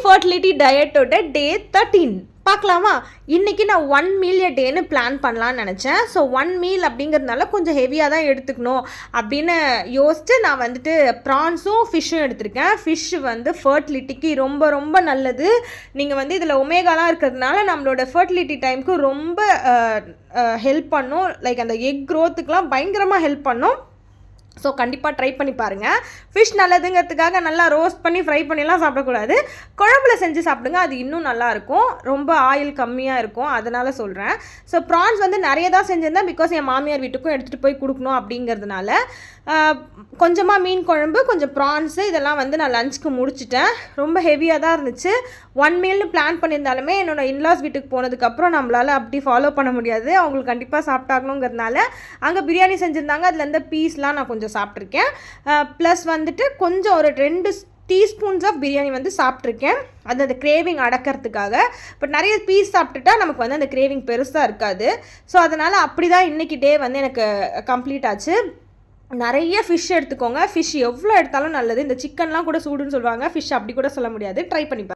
Fertility டயட்டோட டே 13 பார்க்கலாமா. இன்றைக்கி நான் 1 மீல் எ டேன்னு பிளான் பண்ணலான்னு நினச்சேன். ஸோ 1 மீல் அப்படிங்கிறதுனால கொஞ்சம் ஹெவியாக தான் எடுத்துக்கணும் அப்படின்னு யோசித்து நான் வந்துட்டு ப்ரான்ஸும் ஃபிஷ்ஷும் எடுத்திருக்கேன். ஃபிஷ் வந்து ஃபர்டிலிட்டிக்கு ரொம்ப ரொம்ப நல்லது. நீங்கள் வந்து இதில் ஒமேகாலாம் இருக்கிறதுனால நம்மளோட ஃபர்டிலிட்டி டைமுக்கு ரொம்ப ஹெல்ப் பண்ணும். லைக் அந்த எக் க்ரோத்துக்கெலாம் பயங்கரமாக ஹெல்ப் பண்ணும். ஸோ கண்டிப்பாக ட்ரை பண்ணி பாருங்கள். ஃபிஷ் நல்லதுங்கிறதுக்காக நல்லா ரோஸ்ட் பண்ணி ஃப்ரை பண்ணிலாம் சாப்பிடக்கூடாது. குழம்புல செஞ்சு சாப்பிடுங்க, அது இன்னும் நல்லாயிருக்கும். ரொம்ப ஆயில் கம்மியாக இருக்கும், அதனால் சொல்கிறேன். ஸோ ப்ரான்ஸ் வந்து நிறைய தான் செஞ்சுருந்தேன். பிகாஸ் என் மாமியார் வீட்டுக்கும் எடுத்துகிட்டு போய் கொடுக்கணும் அப்படிங்கிறதுனால கொஞ்சமாக மீன் குழம்பு, கொஞ்சம் ப்ரான்ஸு இதெல்லாம் வந்து நான் லஞ்சுக்கு முடிச்சிட்டேன். ரொம்ப ஹெவியாக தான் இருந்துச்சு. 1 மீல்னு பிளான் பண்ணியிருந்தாலுமே என்னோடய இன்லாஸ் வீட்டுக்கு போனதுக்கப்புறம் நம்மளால் அப்படி ஃபாலோ பண்ண முடியாது. அவங்களுக்கு கண்டிப்பாக சாப்பிட்டாகணுங்கிறதுனால அங்கே பிரியாணி செஞ்சுருந்தாங்க. அதில் இருந்த பீஸ்லாம் நான் கொஞ்சம் சாப்பிட்ருக்கேன். ப்ளஸ் வந்துட்டு கொஞ்சம் ஒரு 2 டீஸ்பூன்ஸ் ஆஃப் பிரியாணி வந்து சாப்பிட்ருக்கேன். அது அந்த கிரேவிங் அடக்கிறதுக்காக. பட் நிறைய பீஸ் சாப்பிட்டுட்டா நமக்கு வந்து அந்த கிரேவிங் பெருசாக இருக்காது. ஸோ அதனால் அப்படி தான் இன்றைக்கி டே வந்து எனக்கு கம்ப்ளீட் ஆச்சு. நிறைய ஃபிஷ் எடுத்துக்கோங்க. ஃபிஷ் எவ்வளோ எடுத்தாலும் நல்லது. இந்த சிக்கன்லாம் கூட சூடுன்னு சொல்லுவாங்க, ஃபிஷ் அப்படி கூட சொல்ல முடியாது. ட்ரை பண்ணி